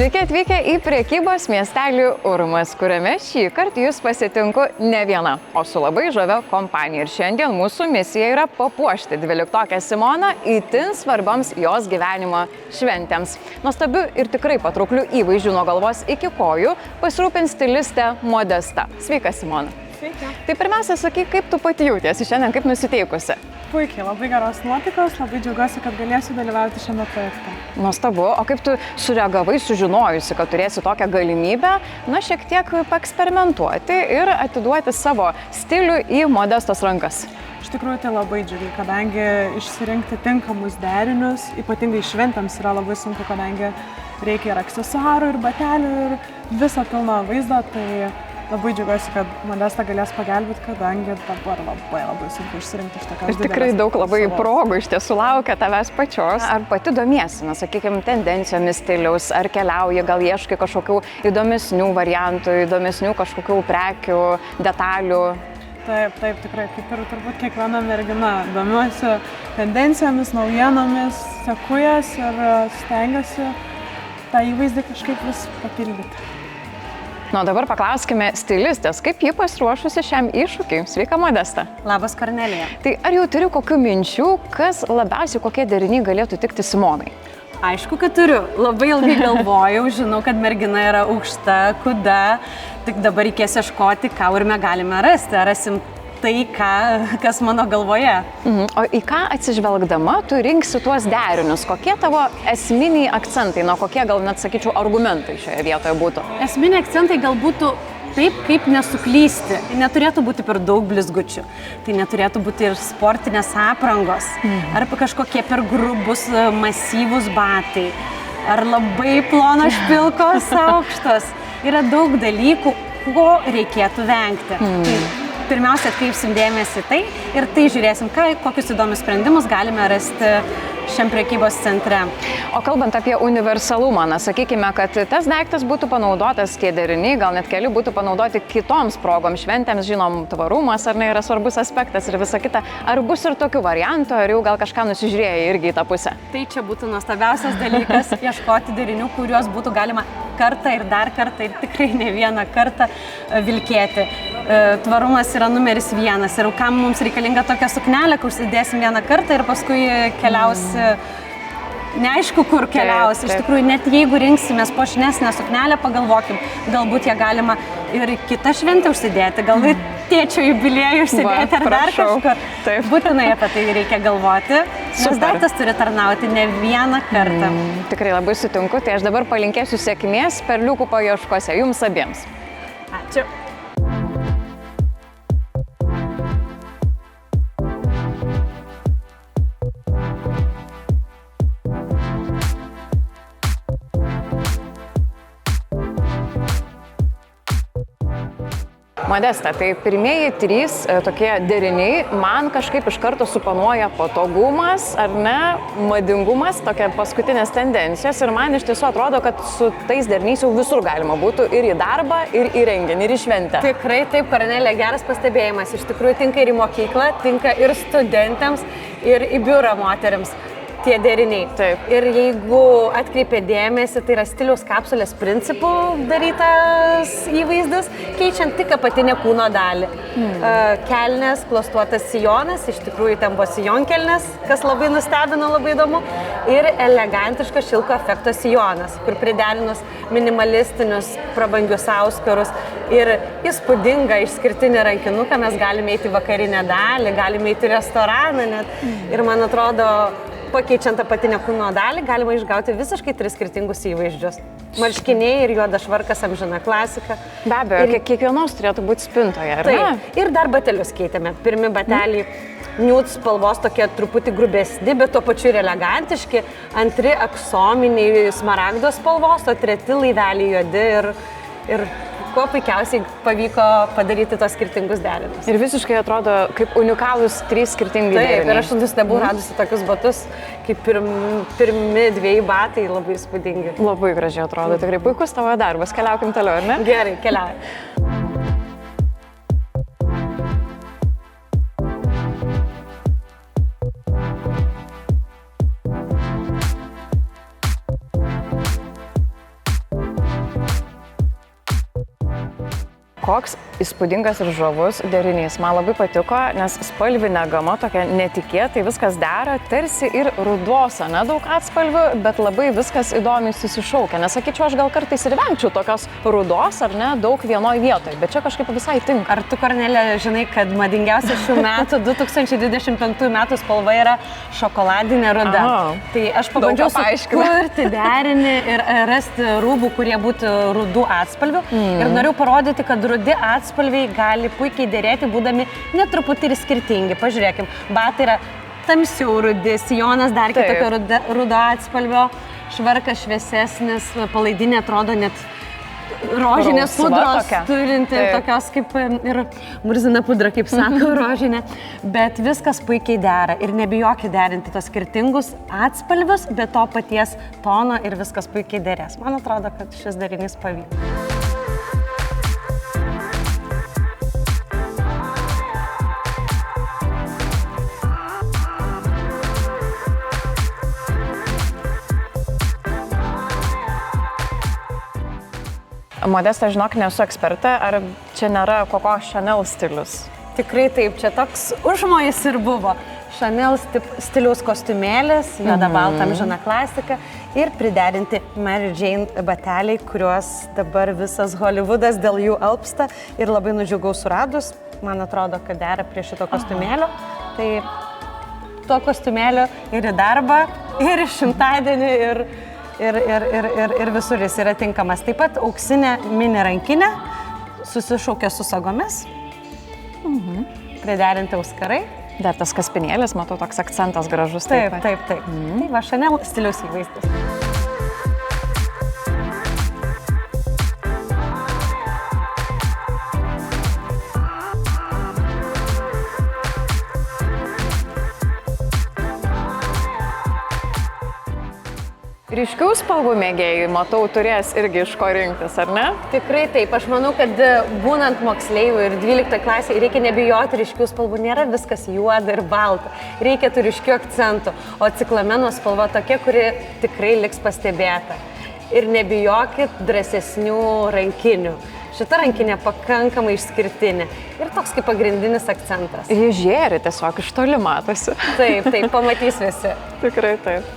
Sveiki atvykę į prekybos miestelį Urmas, kuriame šį kartą jūs pasitinku ne viena, o su labai žavia kompanija. Ir šiandien mūsų misija yra papuošti 12-okę Simoną itin svarbioms jos gyvenimo šventėms. Nuostabiu ir tikrai patraukliu įvaizdžiu nuo galvos iki kojų pasirūpins stilistė Modesta. Sveika, Simona. Sveiki. Tai pirmiausia, sakyk, kaip tu pati jautiesi šiandien, kaip nusiteikusi? Puikiai, labai geros nuotaikos, labai džiaugiuosi, kad galėsiu dalyvauti šiame projekte. Nuostabu, o kaip tu sureagavai sužinojusi, kad turėsi tokią galimybę, šiek tiek paeksperimentuoti ir atiduoti savo stilių į Modestos rankas? Iš tikrųjų tai labai džiugiai, kadangi išsirinkti tinkamus derinius, ypatingai šventėms yra labai sunku, kadangi reikia ir aksesuarų, ir batelių, ir viso pilno vaizdo, tai labai džiaugiuosi, kad Modesta galės pagelbėti, kadangi dabar labai sunku išsirinkti iš tokios didelės. Ir tikrai daug labai progų iš tiesų laukia tavęs pačios. Ar pati domiesi, sakykime, tendencijomis stiliaus, ar keliauji, gal ieškai kažkokių įdomesnių variantų, įdomesnių kažkokių prekių, detalių? Taip, tikrai, kaip ir turbūt kiekviena mergina, domiuosi tendencijomis, naujienomis, seku jas ir stengiuosi tą įvaizdį kažkaip vis papildyti. Dabar paklauskime stilistės, kaip ji pasiruošusi šiam iššūkiui. Sveika, Modesta. Labas, Kornelija. Tai ar jau turi kokių minčių, kas labiausiai kokie deriniai galėtų tikti Simonai? Aišku, kad turiu. Labai ilgai galvojau, žinau, kad mergina yra aukšta, kuda, tik dabar reikės ieškoti, ką ir mes galime rasti. Rasim tai, kas mano galvoje. O į ką atsižvelgdama tu rinksi tuos derinius? Kokie tavo esminiai akcentai, kokie gal net sakyčiau argumentai šioje vietoje būtų? Esminiai akcentai gal būtų taip, kaip nesuklysti. Neturėtų būti per daug blizgučių. Tai neturėtų būti ir sportinės aprangos. Arba kažkokie per grubus, masyvūs batai. Ar labai plonos špilkos aukštos. Yra daug dalykų, ko reikėtų vengti. Pirmiausia, atkreipsim dėmesį tai ir tai žiūrėsim, kokius įdomius sprendimus galime rasti šiam prekybos centre. O kalbant apie universalumą, sakykime, kad tas daiktas būtų panaudotas, tie deriniai, gal net keli būtų panaudoti kitoms progoms, šventėms, žinom, tvarumas ar ne yra svarbus aspektas ir visa kita. Ar bus ir tokių variantų, ar jau gal kažką nusižiūrėjai irgi į tą pusę? Tai čia būtų nuostabiausias dalykas - ieškoti derinių, kuriuos būtų galima kartą ir dar kartą ir tikrai ne vieną kartą vilkėti. Tvarumas yra numeris vienas ir kam mums reikalinga tokia suknelė, kur užsidėsim vieną kartą ir paskui keliausi, neaišku kur keliausi. Iš tikrųjų, net jeigu rinksimės puošnesnę suknelę, pagalvokim, galbūt ją galima ir kitą šventę užsidėti, galbūt tėčio jubiliejų užsidėti ar dar kažkur. Būtinai apie tai reikia galvoti, nes daiktas turi tarnauti ne vieną kartą. Tikrai labai sutinku, tai aš dabar palinkėsiu sėkmės perliukų paieškose jums abiems. Ačiū. Modesta, tai pirmieji 3 tokie deriniai man kažkaip iš karto suponuoja patogumas, ar ne, madingumas, tokia paskutinės tendencijos ir man iš tiesų atrodo, kad su tais deriniais jau visur galima būtų ir į darbą, ir į renginį, ir į šventę. Tikrai taip, Kornelija, geras pastebėjimas. Iš tikrųjų tinka ir į mokyklą, tinka ir studentams, ir į biurą moteriams. Tie deriniai. Taip. Ir jeigu atkreipė dėmesį, tai yra stiliaus kapsulės principų darytas įvaizdis, keičiant tik apatinę kūno dalį. Kelnės, klostuotas sijonas, iš tikrųjų ten buvo sijonkelnės, kas labai nustebino, labai įdomu. Ir elegantiškas šilko efekto sijonas, kur priderinus minimalistinius prabangius auskarus ir įspūdingą išskirtinį rankinuką mes galime eiti į vakarinę dalį, galime eiti į restoraną net. Ir man atrodo, pakeičiant apatinę kūno dalį, galima išgauti visiškai 3 skirtingus įvaizdžius. Marškiniai ir juodas švarkas amžina klasika. Be abejo, kiekvienos turėtų būti spintoje, ar ne? Taip, ir dar batelius keitėme. Pirmi bateliai nude spalvos tokie truputį grubesni, bet tuo pačiu ir elegantiški. Antri aksominiai smaragdo spalvos, o treti laiveliai juodi ir kuo puikiausiai pavyko padaryti tos skirtingus derinius. Ir visiškai atrodo kaip unikalūs 3 skirtingi deriniai. Taip, ir aš nustebau radusi tokius batus, kaip pirmi 2 batai, labai įspūdingi. Labai gražiai atrodo, tikrai puikus tavo darbas. Keliaukim toliau, ar ne? Gerai, keliaujam. Koks įspūdingas ir žavus derinys. Man labai patiko, nes spalvinė gama tokia netikėtai, viskas dera, tarsi ir rudos, nedaug atspalvių, bet labai viskas įdomiai susišaukia. Nesakyčiau, aš gal kartais ir vengčiau tokios rudos, ar ne, daug vienoje vietoje, bet čia kažkaip visai tinka. Ar tu, Kornelė, žinai, kad madingiausia šių metų 2025 metų spalva yra šokoladinė ruda? Tai aš pabandžiau sukurti derinį ir rasti rūbų, kurie būtų rudų atspalvių. Ir noriu parodyti, kad rudi atspalviai gali puikiai dėrėti, būdami netruputį ir skirtingi. Pažiūrėkim, batai yra tamsiau rudi, sijonas dar kitokio rudo atspalvio, švarkas šviesesnis, palaidinė atrodo net rožinės pudros turinti, tokios kaip ir murzina pudra, kaip sako, rožinė. Bet viskas puikiai dera ir nebijokit derinti tos skirtingus atspalvius, bet to paties tono ir viskas puikiai dėrės. Man atrodo, kad šis derinys pavyko. Modesta, žinok, nesu ekspertė, ar čia nėra Coco Chanel stilius? Tikrai taip, čia toks užmojis ir buvo. Chanel stiliaus kostiumėlis, juoda balta amžina klasika ir priderinti Mary Jane bateliai, kuriuos dabar visas Hollywoodas dėl jų alpsta ir labai nudžiugau suradus. Man atrodo, kad dera prie šito kostiumėlio. Tai tuo kostiumėliu ir į darbą, ir į šimtadienį, ir visur jis yra tinkamas. Taip pat auksinė mini rankinė, susišaukia su sagomis, priderinti auskarai. Dar tas kaspinėlis, matau, toks akcentas gražus. Taip. Tai va, Chanel stiliaus įvaizdis. Ryškių spalvų mėgėjai, matau, turės irgi iš ko rinktis, ar ne? Tikrai taip. Aš manau, kad būnant moksleivių ir 12 klasėje reikia nebijoti ryškių spalvų. Nėra viskas juoda ir balta. Reikia tų ryškių akcentų. O ciklameno spalva tokia, kuri tikrai liks pastebėta. Ir nebijokit drąsesnių rankinių. Šita rankinė pakankamai išskirtinė. Ir toks kaip pagrindinis akcentas. Ji žėri tiesiog, iš toli matosi. Taip, pamatys visi. Tikrai taip.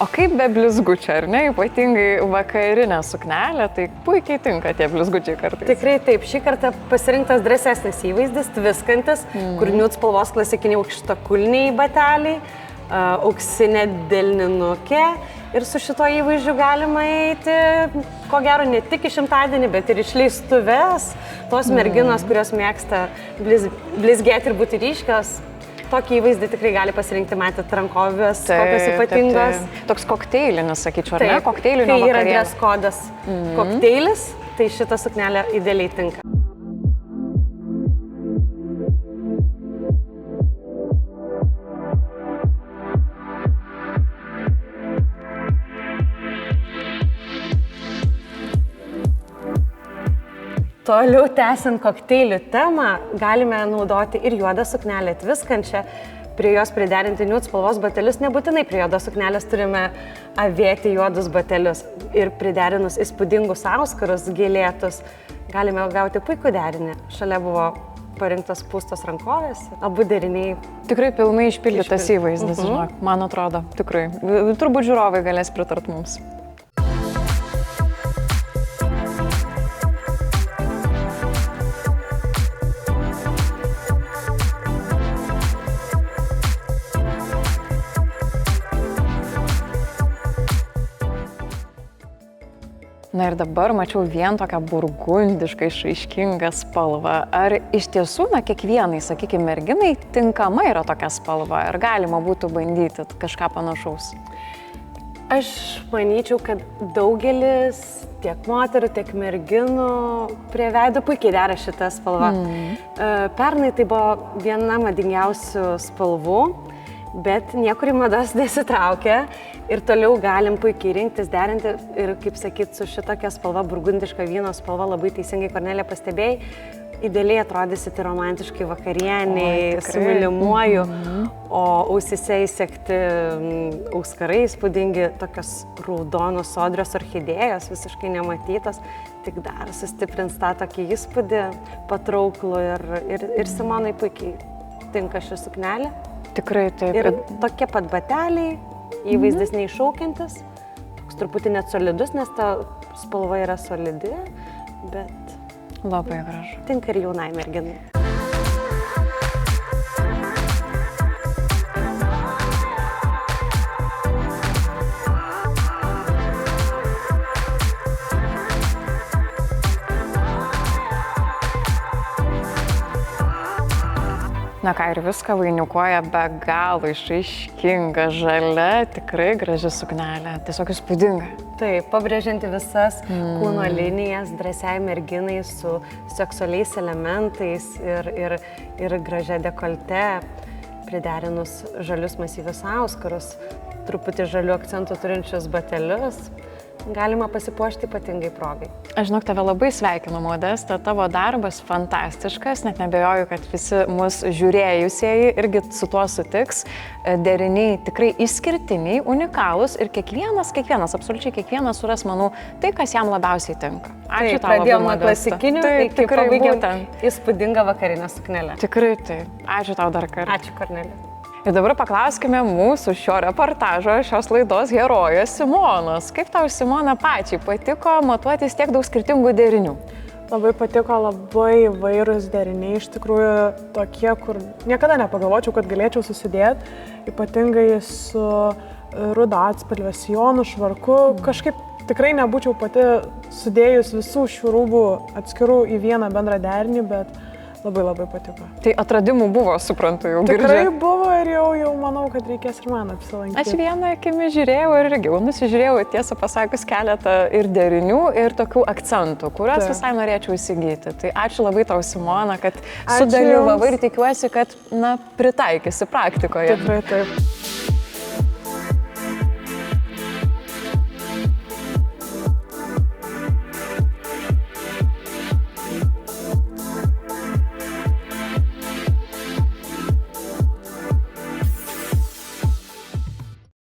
O kaip be blizgučio, ar ne? Ypatingai vakarinė suknelė, tai puikiai tinka tie blizgučiai kartais. Tikrai taip. Šį kartą pasirinktas drąsesnis įvaizdis, tviskantis, kur nude spalvos klasikiniai aukštakulniai bateliai, auksinė delninukė. Ir su šito įvaizdžiu galima eiti, ko gero, ne tik į šimtadienį, bet ir išleistuves. Tos merginos, kurios mėgsta blizgėti ir būti ryškios. Tokį įvaizdį tikrai gali pasirinkti, matėt, rankovės, kokios ypatingos. Toks kokteilinis, sakyčiau, ar ne? Kokteilinio vakarienė. vakarienė. Kai yra dress kodas kokteilis, tai šita suknelė idealiai tinka. Toliau tęsiant kokteilių temą, galime naudoti ir juodą suknelę tviskančią, prie jos priderinti nude spalvos batelius, nebūtinai prie juodos suknelės turime avėti juodus batelius. Ir priderinus įspūdingus auskarus, gėlėtus, galime gauti puikų derinį. Šalia buvo parinktos pūstos rankovės, abu deriniai. Tikrai pilnai išpildytas įvaizdis, žinok, man atrodo, tikrai. Turbūt žiūrovai galės pritart mums. Na ir dabar mačiau vien tokią burgundišką išraiškingą spalvą. Ar iš tiesų, kiekvienai, sakykime, merginai tinkama yra tokia spalva? Ar galima būtų bandyti kažką panašaus? Aš manyčiau, kad daugelis tiek moterų, tiek merginų prie veido puikiai dera šita spalva. Pernai tai buvo viena madingiausių spalvų bet niekur į madas nesitraukia ir toliau galim puikiai rinktis, derinti ir, kaip sakyt, su šitokia spalva, burgundiška vyno spalva, labai teisingai Kornelija pastebėjai, idealiai atrodysite romantiškai vakarieniai, su mylimuoju, o ausise įsekti auskarai įspūdingi, tokios raudonos sodrios orchidėjos, visiškai nematytos, tik dar sustiprins tą tokį įspūdį patrauklų ir Simonai puikiai tinka ši suknelė. Tikrai taip. Ir tokie pat bateliai, įvaizdis neiššaukiantis, toks truputį net solidus, nes ta spalva yra solidi, bet labai gražu. Tinka ir jaunai merginai. Na ką, ir viską vainikuoja be galo išraiškinga, žalia, tikrai graži suknelė, tiesiog įspūdinga. Taip, pabrėžianti visas kūno linijas, drąsiai merginai su seksualiais elementais ir gražia dekolte, priderinus žalius masyvius auskarus, truputį žalių akcentų turinčius batelius. Galima pasipuošti ypatingai progai. Aš žinok, tave labai sveikinu, Modesta, tavo darbas fantastiškas, net nebejoju, kad visi mus žiūrėjusieji irgi su tuo sutiks. Deriniai tikrai išskirtiniai, unikalūs ir kiekvienas, absoliučiai kiekvienas suras, manau, tai, kas jam labiausiai tinka. Ačiū tau. Pradėjom nuo klasikinių, iki pabaigėm įspūdingą vakarinę suknelę. Tikrai taip. Ačiū tau dar kartą. Ačiū, Kornelija. Ir dabar paklauskime mūsų šio reportažo, šios laidos herojės Simonos. Kaip tau, Simona, pačiai patiko matuotis tiek daug skirtingų derinių? Labai patiko, labai įvairūs deriniai, iš tikrųjų tokie, kur niekada nepagalvočiau, kad galėčiau susidėti, ypatingai su ruda atspalvė sijonų, švarku. Kažkaip tikrai nebūčiau pati sudėjus visų šių rūbų atskirų į vieną bendrą derinį, bet labai patiko. Tai atradimų buvo, suprantu, jau girdžiu. Tikrai buvo ir jau manau, kad reikės ir man apsilankyti. Aš vieną akimi žiūrėjau ir irgi nusižiūrėjau, tiesą pasakius, keletą ir derinių, ir tokių akcentų, kuriuos visai norėčiau įsigyti. Tai ačiū labai tau, Simona, kad sudalyvavai ir tikiuosi, kad, pritaikysi praktikoje. Tikrai taip.